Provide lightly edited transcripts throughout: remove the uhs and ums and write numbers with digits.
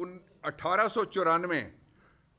1894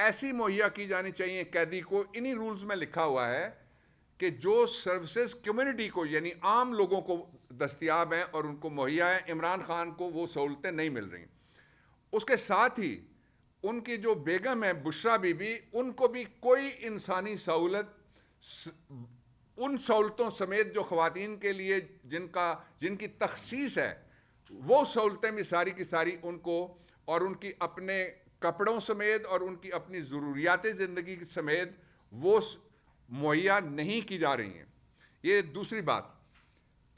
ایسی مہیا کی جانی چاہیے قیدی کو. انہی رولز میں لکھا ہوا ہے کہ جو سروسز کمیونٹی کو یعنی عام لوگوں کو دستیاب ہیں اور ان کو مہیا ہیں, عمران خان کو وہ سہولتیں نہیں مل رہی. اس کے ساتھ ہی ان کی جو بیگم ہے بشرا بی بی, ان کو بھی کوئی انسانی سہولت ان سہولتوں سمیت جو خواتین کے لیے جن کی تخصیص ہے, وہ سہولتیں بھی ساری کی ساری ان کو اور ان کی اپنے کپڑوں سمیت اور ان کی اپنی ضروریات زندگی سمیت وہ مہیا نہیں کی جا رہی ہیں. یہ دوسری بات.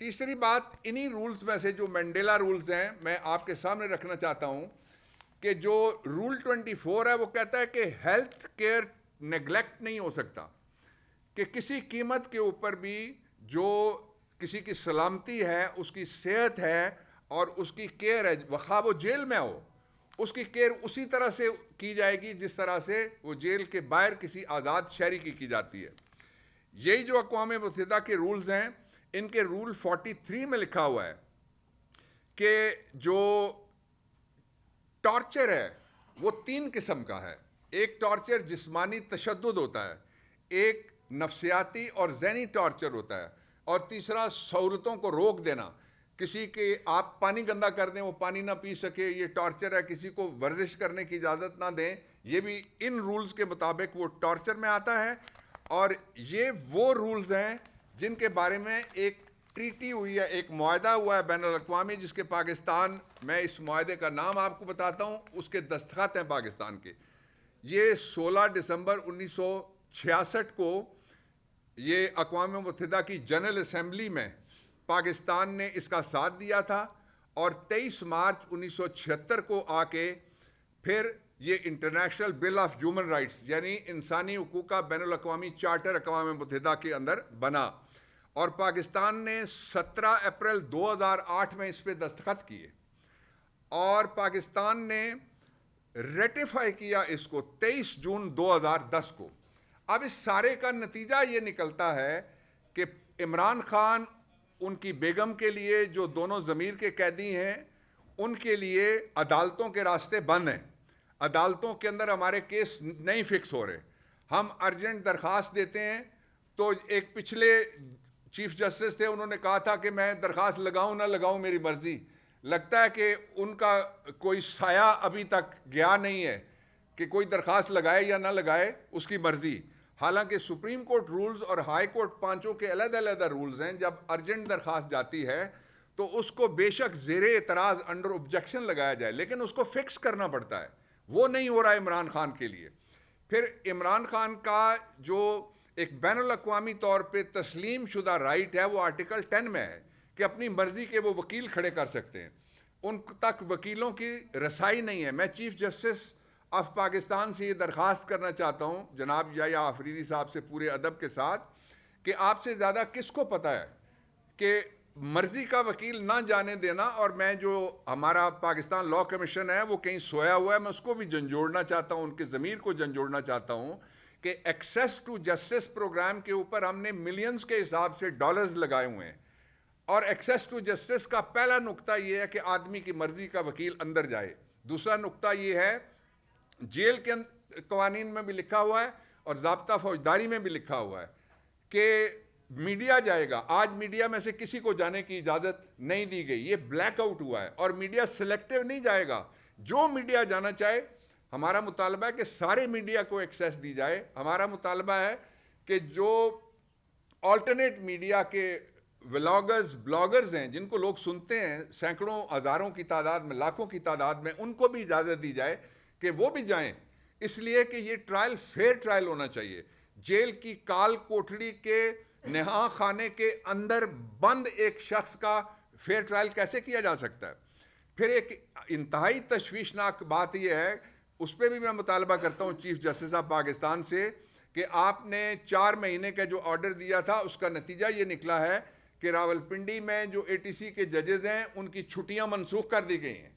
تیسری بات, انہی رولز میں سے جو مینڈیلا رولز ہیں میں آپ کے سامنے رکھنا چاہتا ہوں کہ جو رول 24 ہے وہ کہتا ہے کہ ہیلتھ کیئر نیگلیکٹ نہیں ہو سکتا, کہ کسی قیمت کے اوپر بھی جو کسی کی سلامتی ہے, اس کی صحت ہے اور اس کی کیئر ہے, خواہ وہ جیل میں ہو, اس کی کیئر اسی طرح سے کی جائے گی جس طرح سے وہ جیل کے باہر کسی آزاد شہری کی جاتی ہے. یہی جو اقوام متحدہ کے رولز ہیں, ان کے رول 43 میں لکھا ہوا ہے کہ جو ٹارچر ہے وہ 3 قسم کا ہے. ایک ٹارچر جسمانی تشدد ہوتا ہے, ایک نفسیاتی اور ذہنی ٹارچر ہوتا ہے, اور تیسرا سہولتوں کو روک دینا. کسی کے آپ پانی گندا کر دیں, وہ پانی نہ پی سکے, یہ ٹارچر ہے. کسی کو ورزش کرنے کی اجازت نہ دیں, یہ بھی ان رولز کے مطابق وہ ٹارچر میں آتا ہے. اور یہ وہ رولز ہیں جن کے بارے میں ایک ٹریٹی ہوئی ہے, ایک معاہدہ ہوا ہے بین الاقوامی, جس کے پاکستان, میں اس معاہدے کا نام آپ کو بتاتا ہوں, اس کے دستخط ہیں پاکستان کے. یہ 16 دسمبر 1966 کو یہ اقوام متحدہ کی جنرل اسمبلی میں پاکستان نے اس کا ساتھ دیا تھا, اور 23 مارچ 1976 کو آ کے پھر یہ international bill of human rights یعنی انسانی حقوق کا بین الاقوامی چارٹر اقوام متحدہ کے اندر بنا, اور پاکستان نے 17 اپریل 2008 میں اس پہ دستخط کیے, اور پاکستان نے ریٹیفائی کیا اس کو 23 جون 2010 کو. اب اس سارے کا نتیجہ یہ نکلتا ہے کہ عمران خان, ان کی بیگم کے لیے جو دونوں ضمیر کے قیدی ہیں, ان کے لیے عدالتوں کے راستے بند ہیں. عدالتوں کے اندر ہمارے کیس نہیں فکس ہو رہے. ہم ارجنٹ درخواست دیتے ہیں تو ایک پچھلے چیف جسٹس تھے, انہوں نے کہا تھا کہ میں درخواست لگاؤں نہ لگاؤں میری مرضی. لگتا ہے کہ ان کا کوئی سایہ ابھی تک گیا نہیں ہے کہ کوئی درخواست لگائے یا نہ لگائے, اس کی مرضی. حالانکہ سپریم کورٹ رولز اور ہائی کورٹ پانچوں کے علیحدہ علیحدہ رولز ہیں. جب ارجنٹ درخواست جاتی ہے تو اس کو بے شک زیر اعتراض انڈر آبجیکشن لگایا جائے, لیکن اس کو فکس کرنا پڑتا ہے. وہ نہیں ہو رہا ہے عمران خان کے لیے. پھر عمران خان کا جو ایک بین الاقوامی طور پہ تسلیم شدہ رائٹ ہے, وہ آرٹیکل 10 میں ہے کہ اپنی مرضی کے وہ وکیل کھڑے کر سکتے ہیں. ان تک وکیلوں کی رسائی نہیں ہے. میں چیف جسٹس آف پاکستان سے یہ درخواست کرنا چاہتا ہوں جناب یحییٰ آفریدی صاحب سے پورے ادب کے ساتھ, کہ آپ سے زیادہ کس کو پتہ ہے کہ مرضی کا وکیل نہ جانے دینا. اور میں جو ہمارا پاکستان لا کمیشن ہے وہ کہیں سویا ہوا ہے, میں اس کو بھی جھنجھوڑنا چاہتا ہوں, ان کے ضمیر کو جھنجھوڑنا چاہتا ہوں کہ ایکسیس ٹو جسٹس پروگرام کے اوپر ہم نے ملینز کے حساب سے ڈالرز لگائے ہوئے ہیں, اور ایکسیس ٹو جسٹس کا پہلا نقطہ یہ ہے کہ آدمی کی مرضی کا وکیل اندر جائے. دوسرا نقطہ یہ ہے, جیل کے قوانین میں بھی لکھا ہوا ہے اور ضابطہ فوجداری میں بھی لکھا ہوا ہے کہ میڈیا جائے گا. آج میڈیا میں سے کسی کو جانے کی اجازت نہیں دی گئی, یہ بلیک آؤٹ ہوا ہے, اور میڈیا سلیکٹیو نہیں جائے گا. جو میڈیا جانا چاہے, ہمارا مطالبہ ہے کہ سارے میڈیا کو ایکسیس دی جائے. ہمارا مطالبہ ہے کہ جو آلٹرنیٹ میڈیا کے ولاگرز بلاگرز ہیں, جن کو لوگ سنتے ہیں سینکڑوں ہزاروں کی تعداد میں, لاکھوں کی تعداد میں, ان کو بھی اجازت دی جائے کہ وہ بھی جائیں. اس لیے کہ یہ ٹرائل فیئر ٹرائل ہونا چاہیے. جیل کی کال کوٹڑی کے نہا خانے کے اندر بند ایک شخص کا فیئر ٹرائل کیسے کیا جا سکتا ہے؟ پھر ایک انتہائی تشویشناک بات یہ ہے, اس پہ بھی میں مطالبہ کرتا ہوں چیف جسٹس آف پاکستان سے, کہ آپ نے 4 مہینے کا جو آرڈر دیا تھا اس کا نتیجہ یہ نکلا ہے کہ راولپنڈی میں جو ATC کے ججز ہیں ان کی چھٹیاں منسوخ کر دی گئی ہیں,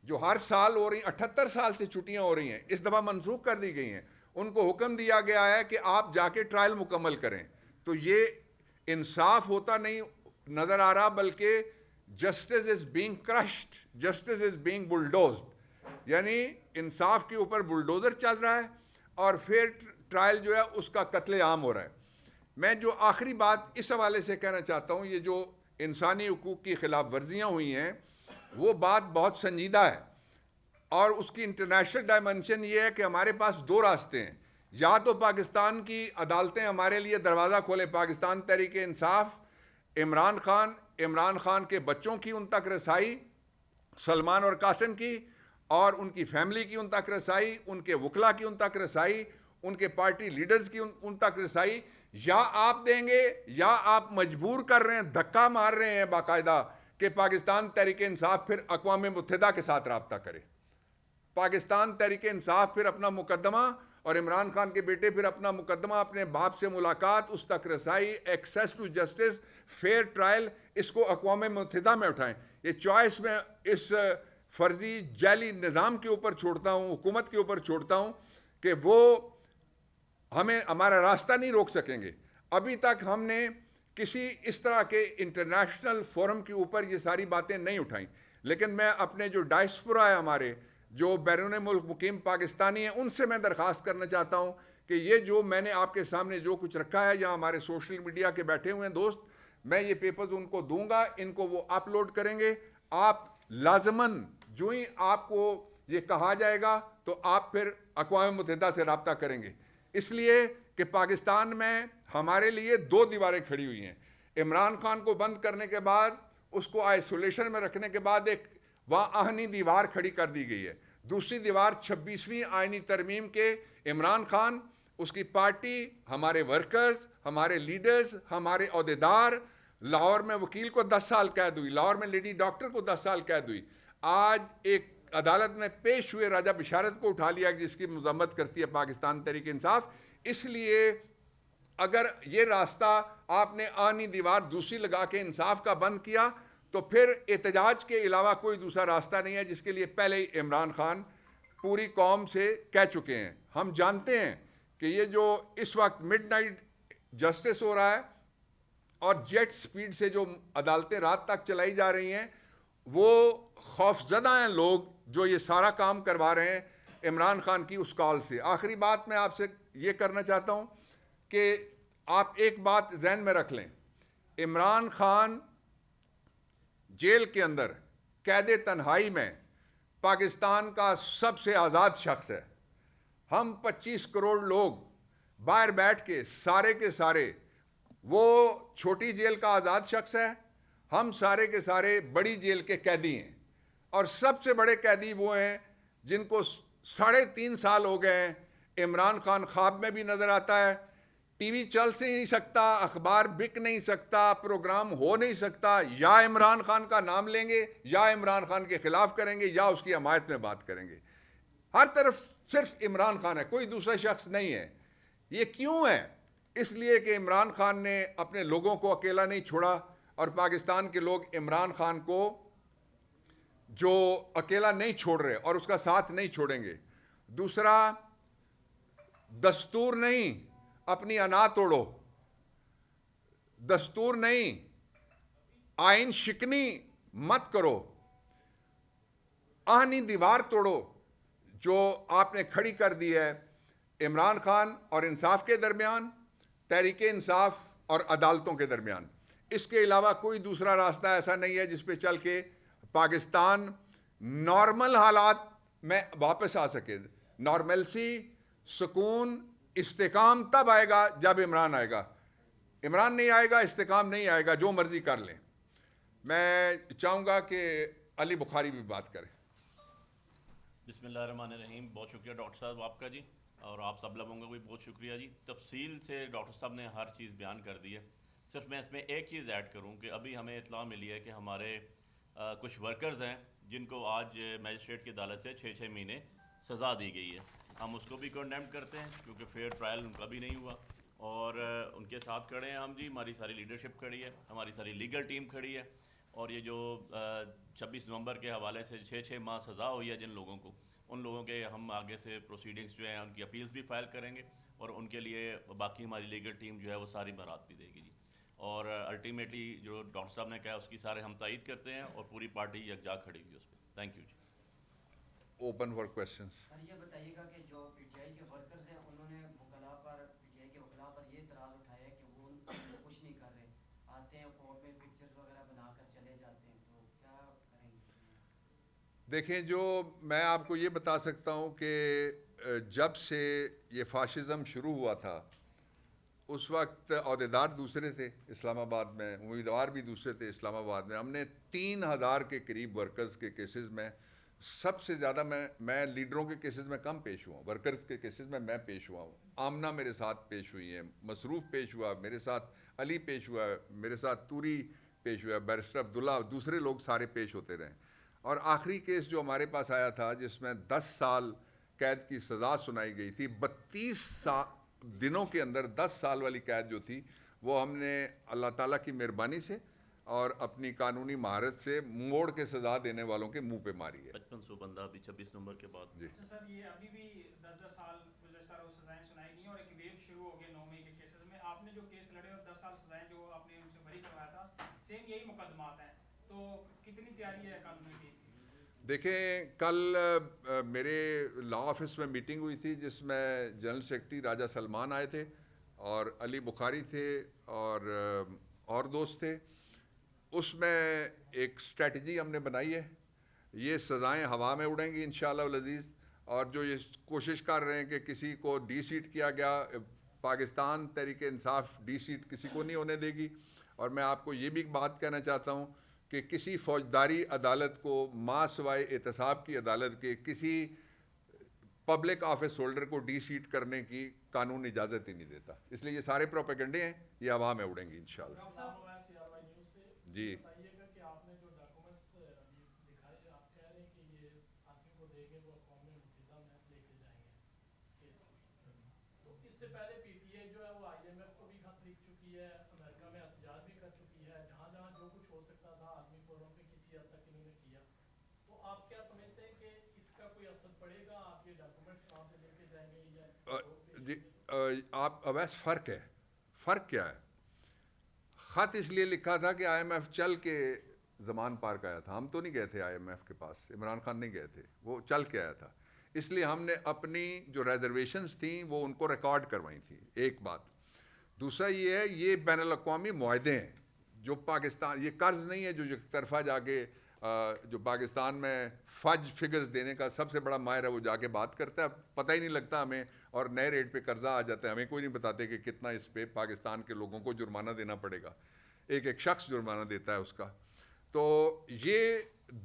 جو ہر سال ہو رہی ہیں, 78 سال سے چھٹیاں ہو رہی ہیں, اس دفعہ منسوخ کر دی گئی ہیں. ان کو حکم دیا گیا ہے کہ آپ جا کے ٹرائل مکمل کریں. تو یہ انصاف ہوتا نہیں نظر آ رہا, بلکہ justice is being crushed, justice is being bulldozed, یعنی انصاف کے اوپر بلڈوزر چل رہا ہے اور فیئر ٹرائل جو ہے اس کا قتل عام ہو رہا ہے. میں جو آخری بات اس حوالے سے کہنا چاہتا ہوں, یہ جو انسانی حقوق کی خلاف ورزیاں ہوئی ہیں وہ بات بہت سنجیدہ ہے, اور اس کی انٹرنیشنل ڈائمنشن یہ ہے کہ ہمارے پاس دو راستے ہیں. یا تو پاکستان کی عدالتیں ہمارے لیے دروازہ کھولیں, پاکستان تحریک انصاف, عمران خان کے بچوں کی ان تک رسائی, سلمان اور قاسم کی اور ان کی فیملی کی ان تک رسائی, ان کے وکلا کی ان تک رسائی, ان کے پارٹی لیڈرز کی ان تک رسائی, یا آپ دیں گے یا آپ مجبور کر رہے ہیں, دھکا مار رہے ہیں باقاعدہ کہ پاکستان تحریک انصاف پھر اقوام متحدہ کے ساتھ رابطہ کرے. پاکستان تحریک انصاف پھر اپنا مقدمہ, اور عمران خان کے بیٹے پھر اپنا مقدمہ, اپنے باپ سے ملاقات, اس تک رسائی, access to justice, fair trial, اس کو اقوام متحدہ میں اٹھائیں. یہ چوائس میں اس فرضی جعلی نظام کے اوپر چھوڑتا ہوں, حکومت کے اوپر چھوڑتا ہوں کہ وہ ہمیں ہمارا راستہ نہیں روک سکیں گے. ابھی تک ہم نے کسی اس طرح کے انٹرنیشنل فورم کے اوپر یہ ساری باتیں نہیں اٹھائیں, لیکن میں اپنے جو ڈائسپورا ہے, ہمارے جو بیرون ملک مقیم پاکستانی ہیں, ان سے میں درخواست کرنا چاہتا ہوں کہ یہ جو میں نے آپ کے سامنے جو کچھ رکھا ہے, یا ہمارے سوشل میڈیا کے بیٹھے ہوئے ہیں دوست, میں یہ پیپرز ان کو دوں گا, ان کو وہ اپلوڈ کریں گے. آپ لازماً جو ہی آپ کو یہ کہا جائے گا تو آپ پھر اقوام متحدہ سے رابطہ کریں گے, اس لیے کہ پاکستان میں ہمارے لیے دو دیواریں کھڑی ہوئی ہیں. عمران خان کو بند کرنے کے بعد, اس کو آئسولیشن میں رکھنے کے بعد ایک وہاں آہنی دیوار کھڑی کر دی گئی ہے. دوسری دیوار 26ویں آئینی ترمیم کے عمران خان, اس کی پارٹی, ہمارے ورکرز, ہمارے لیڈرز, ہمارے عہدیدار. لاہور میں وکیل کو 10 سال قید ہوئی, لاہور میں لیڈی ڈاکٹر کو 10 سال قید ہوئی. آج ایک عدالت میں پیش ہوئے راجہ بشارت کو اٹھا لیا جس کی مذمت کرتی ہے پاکستان تحریک انصاف. اس لیے اگر یہ راستہ آپ نے آہنی دیوار دوسری لگا کے انصاف کا بند کیا تو پھر احتجاج کے علاوہ کوئی دوسرا راستہ نہیں ہے, جس کے لیے پہلے ہی عمران خان پوری قوم سے کہہ چکے ہیں. ہم جانتے ہیں کہ یہ جو اس وقت مڈ نائٹ جسٹس ہو رہا ہے اور جیٹ سپیڈ سے جو عدالتیں رات تک چلائی جا رہی ہیں, وہ خوفزدہ ہیں لوگ جو یہ سارا کام کروا رہے ہیں عمران خان کی اس کال سے. آخری بات میں آپ سے یہ کرنا چاہتا ہوں کہ آپ ایک بات ذہن میں رکھ لیں, عمران خان جیل کے اندر قید تنہائی میں پاکستان کا سب سے آزاد شخص ہے. ہم 25 کروڑ لوگ باہر بیٹھ کے سارے وہ چھوٹی جیل کا آزاد شخص ہے, ہم سارے کے سارے بڑی جیل کے قیدی ہیں. اور سب سے بڑے قیدی وہ ہیں جن کو 3.5 سال ہو گئے ہیں. عمران خان خواب میں بھی نظر آتا ہے, ٹی وی چل سے نہیں سکتا, اخبار بک نہیں سکتا, پروگرام ہو نہیں سکتا. یا عمران خان کا نام لیں گے, یا عمران خان کے خلاف کریں گے, یا اس کی حمایت میں بات کریں گے. ہر طرف صرف عمران خان ہے, کوئی دوسرا شخص نہیں ہے. یہ کیوں ہے؟ اس لیے کہ عمران خان نے اپنے لوگوں کو اکیلا نہیں چھوڑا, اور پاکستان کے لوگ عمران خان کو جو اکیلا نہیں چھوڑ رہے اور اس کا ساتھ نہیں چھوڑیں گے. دوسرا, دستور نہیں, اپنی انا توڑو. دستور نہیں, آئین شکنی مت کرو. آہنی دیوار توڑو جو آپ نے کھڑی کر دی ہے عمران خان اور انصاف کے درمیان, تحریک انصاف اور عدالتوں کے درمیان. اس کے علاوہ کوئی دوسرا راستہ ایسا نہیں ہے جس پہ چل کے پاکستان نارمل حالات میں واپس آ سکے. نارملسی, سکون, استحکام تب آئے گا جب عمران آئے گا. عمران نہیں آئے گا, استحکام نہیں آئے گا, جو مرضی کر لیں. میں چاہوں گا کہ علی بخاری بھی بات کریں. بسم اللہ الرحمن الرحیم. بہت شکریہ ڈاکٹر صاحب آپ کا جی, اور آپ سب لوگوں کا بھی بہت شکریہ جی. تفصیل سے ڈاکٹر صاحب نے ہر چیز بیان کر دی ہے. صرف میں اس میں ایک چیز ایڈ کروں کہ ابھی ہمیں اطلاع ملی ہے کہ ہمارے کچھ ورکرز ہیں جن کو آج میجسٹریٹ کی عدالت سے 6 مہینے سزا دی گئی ہے. ہم اس کو بھی کنڈیمڈ کرتے ہیں کیونکہ فیئر ٹرائل ان کا بھی نہیں ہوا, اور ان کے ساتھ کھڑے ہیں ہم جی. ہماری ساری لیڈرشپ کھڑی ہے, ہماری ساری لیگل ٹیم کھڑی ہے, اور یہ جو 26 نومبر کے حوالے سے 6 ماہ سزا ہوئی ہے جن لوگوں کو, ان لوگوں کے ہم آگے سے پروسیڈنگز جو ہیں ان کی اپیلز بھی فائل کریں گے, اور ان کے لیے باقی ہماری لیگل ٹیم جو ہے وہ ساری برات بھی دے گی جی. اور الٹیمیٹلی جو ڈاکٹر صاحب نے کہا اس کی سارے ہم تائید کرتے ہیں, اور پوری پارٹی یکجا کھڑی ہوئی اس پہ. تھینک یو جی. Open for questions. سر یہ بتائیے گا کہ جو پی ٹی آئی کے ورکرز ہیں آتے ہیں کورٹ میں پکچرز وغیرہ بنا کر چلے جاتے ہیں, تو کیا کریں گے؟ دیکھیں, جو میں آپ کو یہ بتا سکتا ہوں کہ جب سے یہ فاشزم شروع ہوا تھا اس وقت عہدیدار دوسرے تھے اسلام آباد میں, امیدوار بھی دوسرے تھے اسلام آباد میں. ہم نے 3,000 کے قریب ورکرز کے کیسز میں, سب سے زیادہ میں لیڈروں کے کیسز میں کم پیش ہوا ہوں, ورکرز کے کیسز میں پیش ہوا ہوں. آمنہ میرے ساتھ پیش ہوئی ہیں, مصروف پیش ہوا میرے ساتھ, علی پیش ہوا ہے میرے ساتھ, توری پیش ہوا ہے, بیرسٹر عبداللہ, دوسرے لوگ سارے پیش ہوتے رہے. اور آخری کیس جو ہمارے پاس آیا تھا جس میں 10 سال قید کی سزا سنائی گئی تھی, 32 دنوں کے اندر 10 سال والی قید جو تھی وہ ہم نے اللہ تعالیٰ کی مہربانی سے اور اپنی قانونی مہارت سے موڑ کے سزا دینے والوں کے منہ پہ ماری ہے. 5500 بندہ ابھی 26 نمبر کے بعد. جی اچھا سر, یہ ابھی بھی 10 سال گزشتہ روز سزائیں سنائی گئی اور ایک ویو شروع ہو گیا 9 مئی کے کیسز میں. آپ نے جو کیس لڑے اور 10 سال سزائیں جو آپ نے ان سے بری کروایا تھا, سیم یہی مقدمات ہیں, تو کتنی تیاری ہے قانون کی؟ دیکھیں, کل میرے لا آفس میں میٹنگ ہوئی تھی جس میں جنرل سیکرٹری راجہ سلمان آئے تھے اور علی بخاری تھے اور دوست تھے. اس میں ایک اسٹریٹجی ہم نے بنائی ہے. یہ سزائیں ہوا میں اڑیں گی انشاءاللہ العزیز, اور جو یہ کوشش کر رہے ہیں کہ کسی کو ڈی سیٹ کیا گیا, پاکستان تحریک انصاف ڈی سیٹ کسی کو نہیں ہونے دے گی. اور میں آپ کو یہ بھی بات کہنا چاہتا ہوں کہ کسی فوجداری عدالت کو ماں سوائے احتساب کی عدالت کے کسی پبلک آفس ہولڈر کو ڈی سیٹ کرنے کی قانون اجازت ہی نہیں دیتا. اس لیے یہ سارے پروپیگنڈے ہیں, یہ ہوا میں اڑیں گی انشاءاللہ. جی بتائیے گا کہ آپ نے جو ڈاکومنٹس ابھی دکھائے, آپ کہہ رہے ہیں کہ یہ ساتھیوں کو دے کے وہ اقوام متحدہ میں لے کے جائیں گے اس کیس کو, تو اس سے پہلے پی ٹی آئی جو ہے وہ آئی ایم ایف کو بھی خط لکھ چکی ہے, امریکہ میں احتجاج بھی کر چکی ہے, جہاں جہاں جو کچھ ہو سکتا تھا عالمی فورم پہ کسی حد تک انہوں نے کیا. تو آپ کیا سمجھتے ہیں کہ اس کا کوئی اثر پڑے گا؟ آپ یہ ڈاکومنٹس وہاں پہ لے کے جائیں گے یا جی آپ اویس فرق ہے, فرق کیا ہے؟ خط اس لیے لکھا تھا کہ آئی ایم ایف چل کے زمان پارک آیا تھا, ہم تو نہیں گئے تھے آئی ایم ایف کے پاس, عمران خان نہیں گئے تھے, وہ چل کے آیا تھا. اس لیے ہم نے اپنی جو ریزرویشنز تھیں وہ ان کو ریکارڈ کروائی تھیں, ایک بات. دوسرا یہ ہے, یہ بین الاقوامی معاہدے ہیں جو پاکستان, یہ قرض نہیں ہے جو ایک طرفہ جا کے جو پاکستان میں فج فگرز دینے کا سب سے بڑا ماہر ہے وہ جا کے بات کرتا ہے, پتہ ہی نہیں لگتا ہمیں, اور نئے ریٹ پہ قرضہ آ جاتا ہے, ہمیں کوئی نہیں بتاتے کہ کتنا اس پہ پاکستان کے لوگوں کو جرمانہ دینا پڑے گا, ایک شخص جرمانہ دیتا ہے اس کا. تو یہ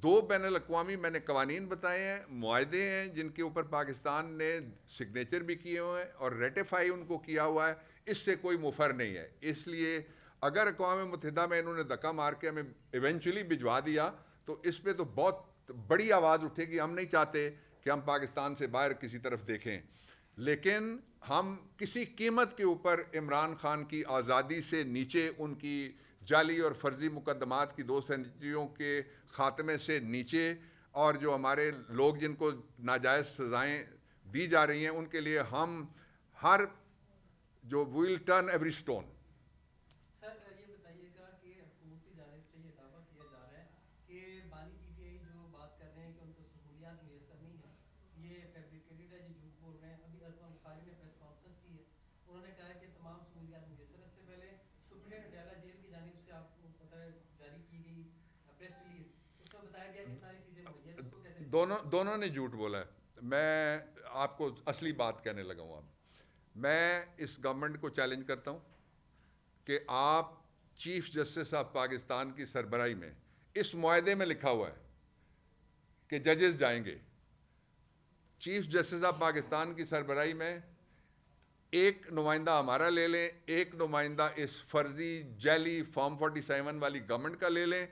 2 بین الاقوامی میں نے قوانین بتائے ہیں, معاہدے ہیں جن کے اوپر پاکستان نے سگنیچر بھی کیے ہوئے ہیں اور ریٹیفائی ان کو کیا ہوا ہے, اس سے کوئی مفر نہیں ہے. اس لیے اگر اقوام متحدہ میں انہوں نے دھکا مار کے ہمیں ایونچولی بھجوا دیا تو اس پہ تو بہت بڑی آواز اٹھے گی. ہم نہیں چاہتے کہ ہم پاکستان سے باہر کسی طرف دیکھیں, لیکن ہم کسی قیمت کے اوپر عمران خان کی آزادی سے نیچے, ان کی جعلی اور فرضی مقدمات کی 2 سینچریوں کے خاتمے سے نیچے, اور جو ہمارے لوگ جن کو ناجائز سزائیں دی جا رہی ہیں ان کے لیے ہم ہر جو ویل ٹرن ایوری سٹون. سر یہ بتائیے گا کہ حکومت کی جانب سے یہ دعویٰ کیا جا رہا ہے کہ بانی پی ٹی آئی جو بات کر رہے ہیں کہ ان کو سہولیات میسر نہیں ہیں, یہ فیبریکیٹڈ ہے, یہ جھوٹ بول رہے ہیں. ابھی ازما بخاری نے پریس کانفرنس کی ہے, انہوں نے کہا ہے کہ تمام سہولیات میسر. اس سے پہلے سپرنٹینڈنٹ اڈیالہ جیل کی جانب سے آپ کو پتہ ہے جاری کی گئی پریس ریلیز, اس میں بتایا گیا کہ ساری چیزیں مہیا ہیں. اس کو کیسے دونوں نے جھوٹ بولا ہے. میں آپ کو اصلی بات کہنے لگا ہوں. اب میں اس گورنمنٹ کو چیلنج کرتا ہوں کہ آپ چیف جسٹس آف پاکستان کی سربراہی میں, اس معاہدے میں لکھا ہوا ہے کہ ججز جائیں گے, چیف جسٹس آف پاکستان کی سربراہی میں ایک نمائندہ ہمارا لے لیں, ایک نمائندہ اس فرضی جعلی فارم 47 والی گورنمنٹ کا لے لیں,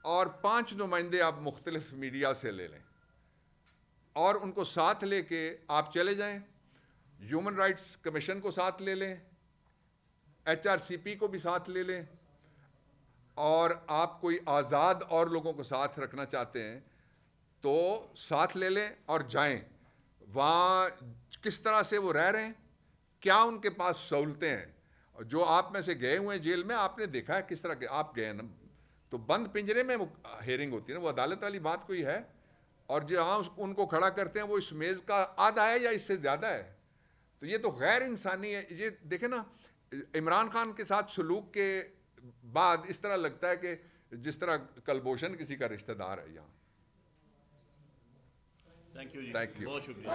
اور 5 نمائندے آپ مختلف میڈیا سے لے لیں, اور ان کو ساتھ لے کے آپ چلے جائیں. ہیومن رائٹس کمیشن کو ساتھ لے لیں, ایچ آر سی پی کو بھی ساتھ لے لیں, اور آپ کوئی آزاد اور لوگوں کو ساتھ رکھنا چاہتے ہیں تو ساتھ لے لیں اور جائیں. وہاں کس طرح سے وہ رہ رہے ہیں, کیا ان کے پاس سہولتیں ہیں. جو آپ میں سے گئے ہوئے ہیں جیل میں, آپ نے دیکھا ہے کس طرح کے آپ گئے نا, تو بند پنجرے میں وہ ہیئرنگ ہوتی ہے نا, وہ عدالت والی بات کوئی ہے. اور جہاں ان کو کھڑا کرتے ہیں وہ اس میز کا آدھا ہے یا اس سے زیادہ ہے, تو یہ تو غیر انسانی ہے. یہ دیکھیں نا, عمران خان کے ساتھ سلوک کے بعد اس طرح لگتا ہے کہ جس طرح کلبھوشن کسی کا رشتہ دار ہے یہاں. Thank you ji, Thank you. بہت شکریہ.